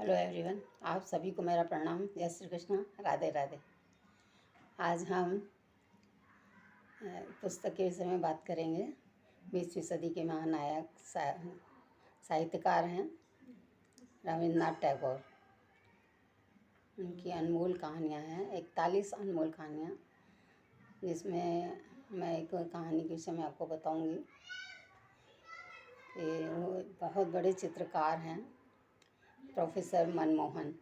Hello everyone, आप सभी को मेरा प्रणाम। जय श्री कृष्ण, राधे राधे। आज हम पुस्तक के विषय में बात करेंगे। 20वीं सदी के महानायक साहित्यकार हैं रविन्द्रनाथ टैगोर। उनकी अनमोल कहानियाँ हैं, 41 अनमोल कहानियाँ, जिसमें मैं एक कहानी के विषय में आपको बताऊंगी कि वो बहुत बड़े चित्रकार हैं, प्रोफेसर मनमोहन।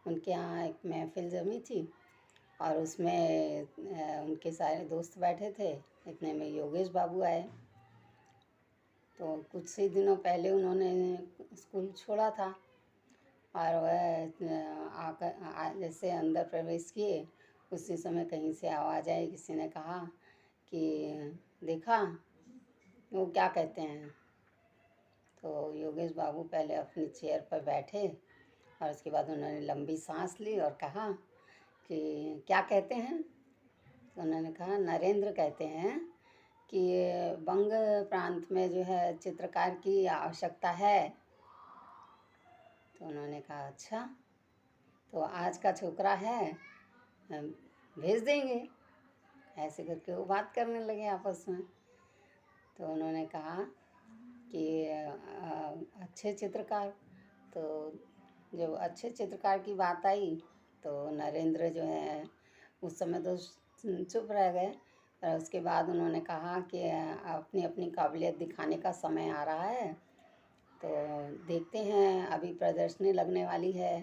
उनके यहाँ एक महफिल जमी थी और उसमें उनके सारे दोस्त बैठे थे। इतने में योगेश बाबू आए। तो कुछ ही दिनों पहले उन्होंने स्कूल छोड़ा था और वह आकर जैसे अंदर प्रवेश किए, उसी समय कहीं से आवाज़ आई। किसी ने कहा कि देखा वो क्या कहते हैं। तो योगेश बाबू पहले अपनी चेयर पर बैठे और उसके बाद उन्होंने लंबी सांस ली और कहा कि क्या कहते हैं। तो उन्होंने कहा नरेंद्र कहते हैं कि बंग प्रांत में जो है चित्रकार की आवश्यकता है। तो उन्होंने कहा अच्छा, तो आज का छोकरा है, भेज देंगे। ऐसे करके वो बात करने लगे आपस में। तो उन्होंने कहा कि अच्छे चित्रकार। तो जब अच्छे चित्रकार की बात आई तो नरेंद्र जो है उस समय तो चुप रह गए। और उसके बाद उन्होंने कहा कि अपनी अपनी काबिलियत दिखाने का समय आ रहा है, तो देखते हैं। अभी प्रदर्शनी लगने वाली है।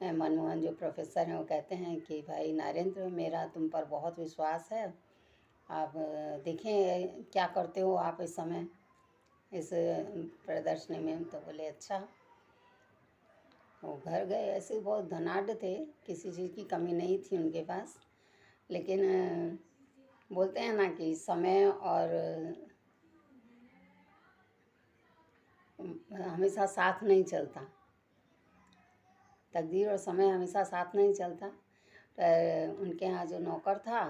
मनमोहन जो प्रोफेसर हैं वो कहते हैं कि भाई नरेंद्र, मेरा तुम पर बहुत विश्वास है, आप देखें क्या करते हो आप इस समय इस प्रदर्शनी में। तो बोले अच्छा। वो घर गए। ऐसे बहुत धनाढ्य थे, किसी चीज़ की कमी नहीं थी उनके पास। लेकिन बोलते हैं ना कि समय और हमेशा साथ नहीं चलता, तकदीर और समय हमेशा साथ नहीं चलता। तो उनके यहाँ जो नौकर था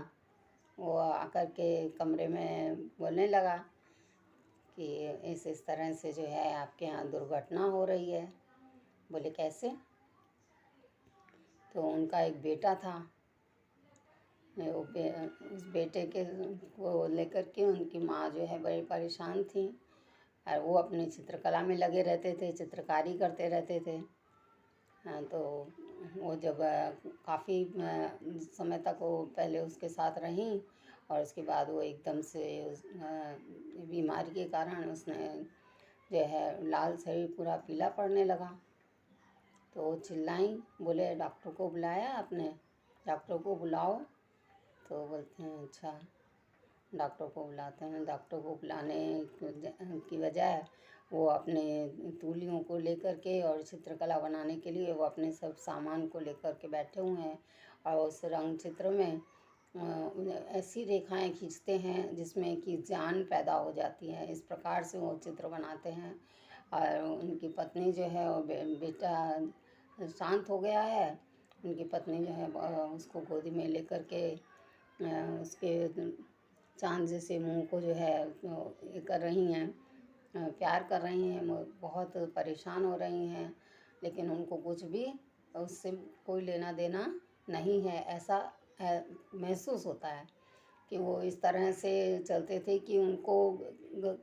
वो आकर के कमरे में बोलने लगा कि इस तरह से जो है आपके यहाँ दुर्घटना हो रही है। बोले कैसे। तो उनका एक बेटा था, उस बेटे के को लेकर के उनकी माँ जो है बड़ी परेशान थी और वो अपनी चित्रकला में लगे रहते थे, चित्रकारी करते रहते थे। तो वो जब काफ़ी समय तक वो पहले उसके साथ रहीं और उसके बाद वो एकदम से बीमारी के कारण उसने जो है लाल शरीर पूरा पीला पड़ने लगा। तो वो चिल्लाई, बोले डॉक्टर को बुलाया आपने, डॉक्टर को बुलाओ। तो बोलते हैं अच्छा, डॉक्टर को बुलाते हैं। डॉक्टर को बुलाने की बजाय वो अपने तूलियों को लेकर के और चित्रकला बनाने के लिए वो अपने सब सामान को लेकर के बैठे हुए हैं और उस रंग चित्र में ऐसी रेखाएं खींचते हैं जिसमें कि जान पैदा हो जाती है। इस प्रकार से वो चित्र बनाते हैं। और उनकी पत्नी जो है वो बेटा शांत हो गया है। उनकी पत्नी जो है उसको गोदी में लेकर के उसके चाँद जैसे मुंह को जो है ये कर रही हैं, प्यार कर रही हैं। बहुत परेशान हो रही हैं, लेकिन उनको कुछ भी उससे कोई लेना देना नहीं है। ऐसा महसूस होता है कि वो इस तरह से चलते थे कि उनको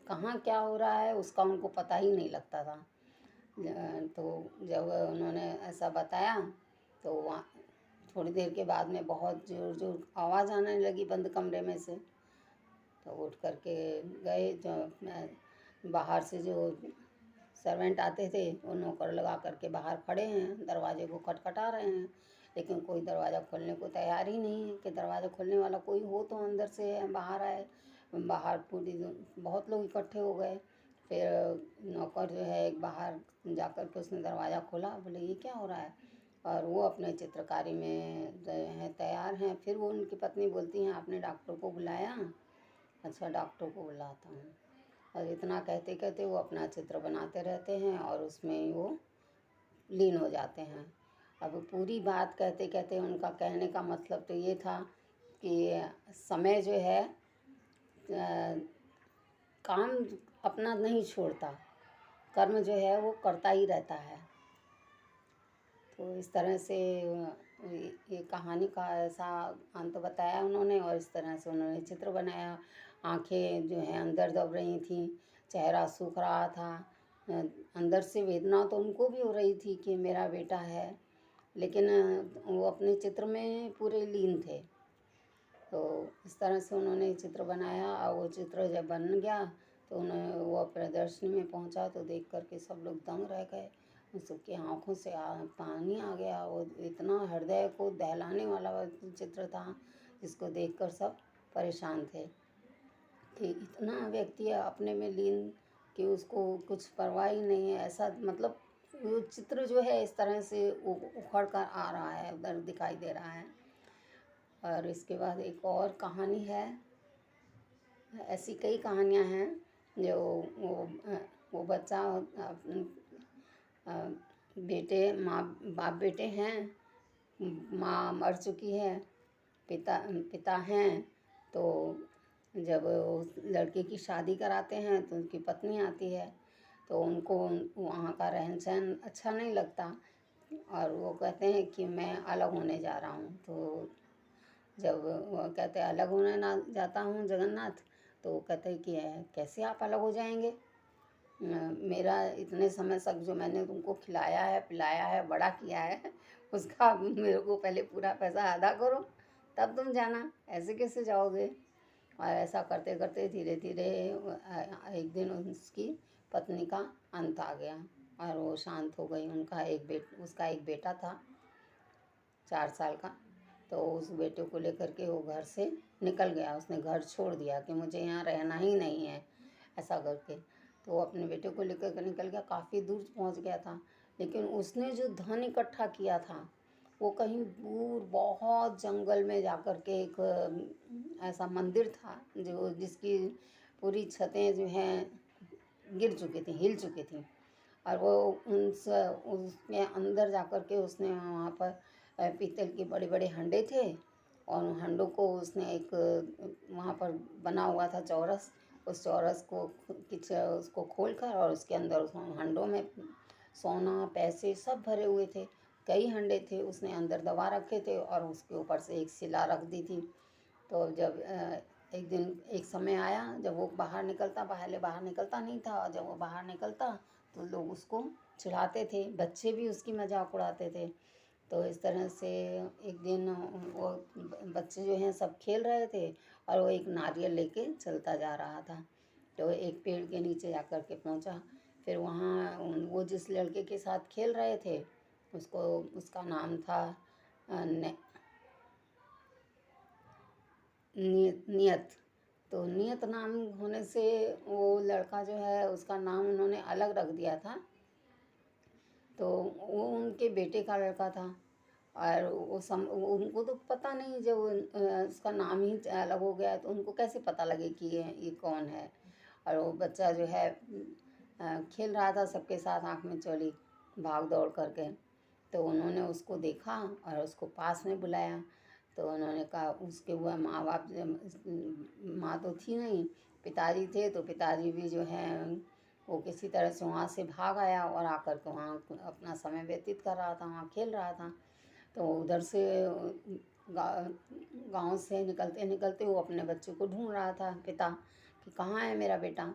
कहाँ क्या हो रहा है उसका उनको पता ही नहीं लगता था। तो जब उन्होंने ऐसा बताया तो वहाँ थोड़ी देर के बाद में बहुत जोर जोर आवाज़ आने लगी बंद कमरे में से। तो उठ कर के गए। जो बाहर से जो सर्वेंट आते थे वो नौकर लगा करके बाहर खड़े हैं, दरवाजे को खटखटा रहे हैं, लेकिन कोई दरवाज़ा खोलने को तैयार ही नहीं है कि दरवाज़ा खोलने वाला कोई हो तो अंदर से बाहर आए। बाहर पूरी बहुत लोग इकट्ठे हो गए। फिर नौकर जो है एक बाहर जा कर के उसने दरवाज़ा खोला। बोले ये क्या हो रहा है। और वो अपने चित्रकारी में जो है तैयार हैं। फिर वो उनकी पत्नी बोलती हैं आपने डॉक्टर को बुलाया। अच्छा, डॉक्टर को बुलाता हूँ। और इतना कहते कहते वो अपना चित्र बनाते रहते हैं और उसमें वो लीन हो जाते हैं। अब पूरी बात कहते कहते उनका कहने का मतलब तो ये था कि समय जो है काम अपना नहीं छोड़ता, कर्म जो है वो करता ही रहता है। तो इस तरह से ये कहानी का ऐसा अंत बताया उन्होंने, और इस तरह से उन्होंने चित्र बनाया। आँखें जो हैं अंदर दब रही थीं, चेहरा सूख रहा था, अंदर से वेदना तो उनको भी हो रही थी कि मेरा बेटा है, लेकिन वो अपने चित्र में पूरे लीन थे। तो इस तरह से उन्होंने चित्र बनाया, और वो चित्र जब बन गया तो उन्हें वो प्रदर्शनी में पहुंचा तो देख कर के सब लोग दंग रह गए। उन सबकी आँखों से पानी आ गया। वो इतना हृदय को दहलाने वाला चित्र था, जिसको देखकर सब परेशान थे कि इतना व्यक्ति अपने में लीन कि उसको कुछ परवाह ही नहीं है। ऐसा मतलब वो चित्र जो है इस तरह से उखड़ कर आ रहा है, उधर दिखाई दे रहा है। और इसके बाद एक और कहानी है, ऐसी कई कहानियाँ हैं जो वो बच्चा बेटे माँ बाप बेटे हैं, माँ मर चुकी है, पिता हैं। तो जब उस लड़के की शादी कराते हैं तो उनकी पत्नी आती है, तो उनको वहाँ का रहन सहन अच्छा नहीं लगता, और वो कहते हैं कि मैं अलग होने जा रहा हूँ। तो जब वो कहते हैं अलग होने ना जाता हूँ जगन्नाथ, तो वो कहते हैं कि कैसे आप अलग हो जाएंगे, मेरा इतने समय तक जो मैंने तुमको खिलाया है पिलाया है बड़ा किया है, उसका मेरे को पहले पूरा पैसा अदा करो, तब तुम जाना, ऐसे कैसे जाओगे। और ऐसा करते करते धीरे धीरे एक दिन उसकी पत्नी का अंत आ गया और वो शांत हो गई। उसका एक बेटा था 4 साल का, तो उस बेटे को लेकर के वो घर से निकल गया। उसने घर छोड़ दिया कि मुझे यहाँ रहना ही नहीं है, ऐसा करके। तो वो अपने बेटे को लेकर के निकल गया, काफ़ी दूर पहुँच गया था। लेकिन उसने जो धन इकट्ठा किया था, वो कहीं दूर बहुत जंगल में जाकर के एक ऐसा मंदिर था जिसकी पूरी छतें जो हैं गिर चुकी थी, हिल चुकी थी। और वो उसके अंदर जाकर के उसने वहाँ पर पीतल के बड़े बड़े हंडे थे, और उन हंडों को उसने एक वहाँ पर बना हुआ था चौरस, उस चौरस को उसको खोल कर, और उसके अंदर उस हंडों में सोना पैसे सब भरे हुए थे। कई हंडे थे, उसने अंदर दबा रखे थे और उसके ऊपर से एक शिला रख दी थी। तो जब एक दिन एक समय आया जब वो बाहर निकलता, पहले बाहर निकलता नहीं था, और जब वो बाहर निकलता तो लोग उसको चिढ़ाते थे, बच्चे भी उसकी मजाक उड़ाते थे। तो इस तरह से एक दिन वो बच्चे जो हैं सब खेल रहे थे, और वो एक नारियल लेके चलता जा रहा था। तो एक पेड़ के नीचे जाकर के पहुंचा। फिर वहाँ वो जिस लड़के के साथ खेल रहे थे उसका नाम था नियत। तो नियत नाम होने से वो लड़का जो है उसका नाम उन्होंने अलग रख दिया था। तो वो उनके बेटे का लड़का था, और उनको तो पता नहीं, जब उसका नाम ही अलग हो गया तो उनको कैसे पता लगे कि ये कौन है। और वो बच्चा जो है खेल रहा था सबके साथ आँख में चोली भाग दौड़ करके। तो उन्होंने उसको देखा और उसको पास में बुलाया। तो उन्होंने कहा, उसके हुआ माँ बाप, माँ तो थी नहीं, पिताजी थे। तो पिताजी भी जो हैं वो किसी तरह से वहाँ से भाग आया और आकर के वहाँ अपना समय व्यतीत कर रहा था, वहाँ खेल रहा था। तो उधर से गांव से निकलते निकलते वो अपने बच्चे को ढूंढ रहा था, पिता, कि कहाँ है मेरा बेटा।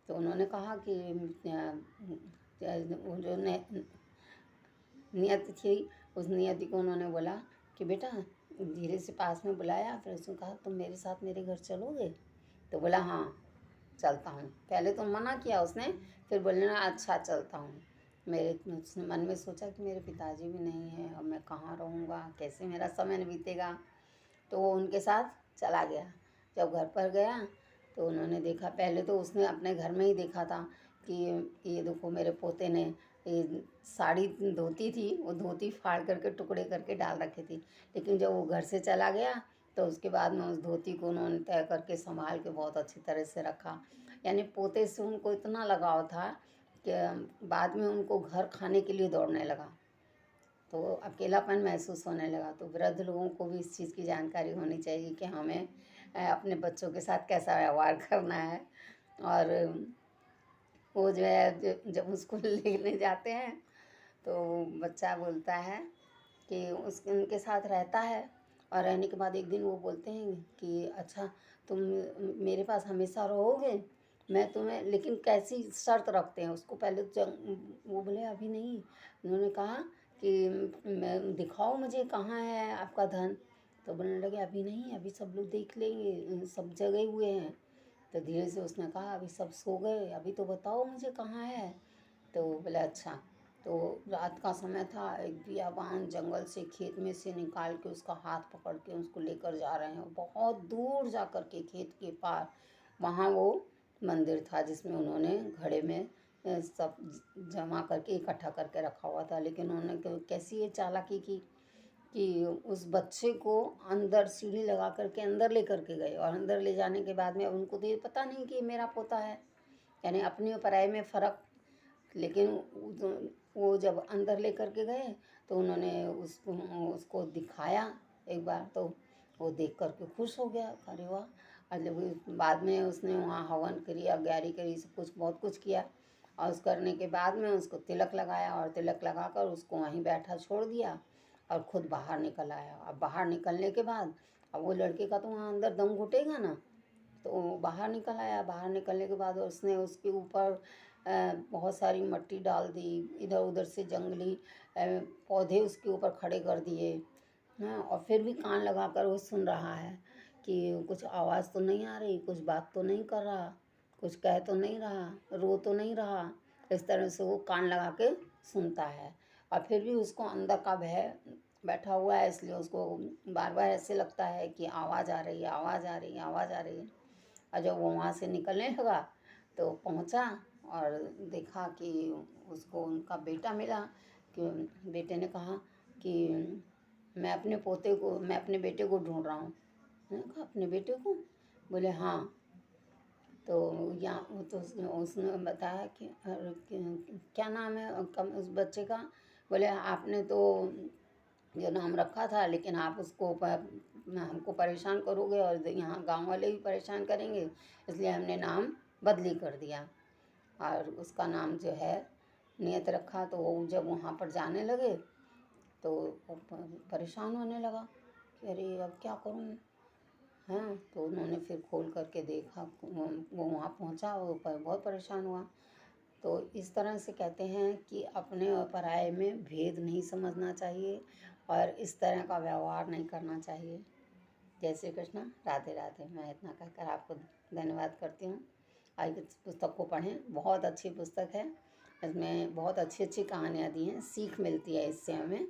तो उन्होंने कहा कि वो जो नियति थी, उस नियति को उन्होंने बोला कि बेटा, धीरे से पास में बुलाया। फिर उसने कहा, तुम मेरे साथ मेरे घर चलोगे? तो बोला, हाँ चलता हूँ। पहले तो मना किया उसने, फिर बोलने लगा, अच्छा चलता हूँ। उसने मन में सोचा कि मेरे पिताजी भी नहीं हैं, और मैं कहाँ रहूँगा, कैसे मेरा समय बीतेगा। तो वो उनके साथ चला गया। जब घर पर गया तो उन्होंने देखा, पहले तो उसने अपने घर में ही देखा था कि ये देखो मेरे पोते ने ये साड़ी धोती थी, वो धोती फाड़ करके टुकड़े करके डाल रखी थी। लेकिन जब वो घर से चला गया तो उसके बाद में उस धोती को उन्होंने तय करके संभाल के बहुत अच्छी तरह से रखा। यानी पोते से उनको इतना लगाव था कि बाद में उनको घर खाने के लिए दौड़ने लगा। तो अकेलापन महसूस होने लगा। तो वृद्ध लोगों को भी इस चीज़ की जानकारी होनी चाहिए कि हमें अपने बच्चों के साथ कैसा व्यवहार करना है। और वो जो है जब उसको लेने जाते हैं तो बच्चा बोलता है कि उनके साथ रहता है, और रहने के बाद एक दिन वो बोलते हैं कि अच्छा तुम मेरे पास हमेशा रहोगे, मैं तुम्हें, लेकिन कैसी शर्त रखते हैं उसको पहले वो बोले अभी नहीं। उन्होंने कहा कि मैं दिखाओ मुझे कहाँ है आपका धन। तो बोलने लगे अभी नहीं, अभी सब लोग देख लेंगे, सब जगे हुए हैं। तो धीरे से उसने कहा अभी सब सो गए, अभी तो बताओ मुझे कहाँ है। तो बोले अच्छा। तो रात का समय था, एक बियाबान जंगल से खेत में से निकाल के उसका हाथ पकड़ के उसको लेकर जा रहे हैं, बहुत दूर जा कर के खेत के पार वहाँ वो मंदिर था जिसमें उन्होंने घड़े में सब जमा करके इकट्ठा करके रखा हुआ था। लेकिन उन्होंने कैसी ये चालाकी की कि उस बच्चे को अंदर सीढ़ी लगा करके अंदर ले करके गए, और अंदर ले जाने के बाद में उनको तो ये पता नहीं कि मेरा पोता है, यानी अपने और पराये में फ़र्क। लेकिन वो जब अंदर ले करके गए तो उन्होंने उसको दिखाया एक बार, तो वो देख करके खुश हो गया, अरे वाह। और जब बाद में उसने वहाँ हवन करी, अग्यारी करी, सब कुछ बहुत कुछ किया, और उस करने के बाद में उसको तिलक लगाया, और तिलक लगाकर उसको वहीं बैठा छोड़ दिया और खुद बाहर निकल आया। अब बाहर निकलने के बाद अब वो लड़के का तो वहाँ अंदर दम घुटेगा ना, तो वो बाहर निकल आया। बाहर निकलने के बाद उसने उसके ऊपर बहुत सारी मट्टी डाल दी, इधर उधर से जंगली पौधे उसके ऊपर खड़े कर दिए। हाँ, और फिर भी कान लगा कर वो सुन रहा है कि कुछ आवाज़ तो नहीं आ रही, कुछ बात तो नहीं कर रहा, कुछ कह तो नहीं रहा, रो तो नहीं रहा। इस तरह से वो कान लगा के सुनता है, और फिर भी उसको अंदर का भय बैठा हुआ है, इसलिए उसको बार बार ऐसे लगता है कि आवाज़ आ रही है, आवाज़ आ रही है, आवाज़ आ रही है। और जब वो वहाँ से निकलने लगा तो पहुँचा और देखा कि उसको उनका बेटा मिला। कि बेटे ने कहा कि मैं अपने बेटे को ढूंढ रहा हूँ। मैंने कहा अपने बेटे को? बोले हाँ। तो यहाँ तो उसने बताया कि क्या नाम है उस बच्चे का? बोले आपने तो जो नाम रखा था, लेकिन आप उसको हमको परेशान करोगे और यहाँ गांव वाले भी परेशान करेंगे, इसलिए हमने नाम बदली कर दिया। और उसका नाम जो है नियत रखा। तो वो जब वहाँ पर जाने लगे तो वो परेशान होने लगा कि अरे अब क्या करूँ। हाँ, तो उन्होंने फिर खोल करके देखा, वो वहाँ पहुँचा, वो बहुत परेशान हुआ। तो इस तरह से कहते हैं कि अपने और पराये में भेद नहीं समझना चाहिए, और इस तरह का व्यवहार नहीं करना चाहिए। जय श्री कृष्ण, राधे राधे। मैं इतना कहकर आपको धन्यवाद करती हूँ। आज इस पुस्तक को पढ़ें, बहुत अच्छी पुस्तक है। इसमें बहुत अच्छी अच्छी कहानियाँ दी हैं, सीख मिलती है इससे हमें।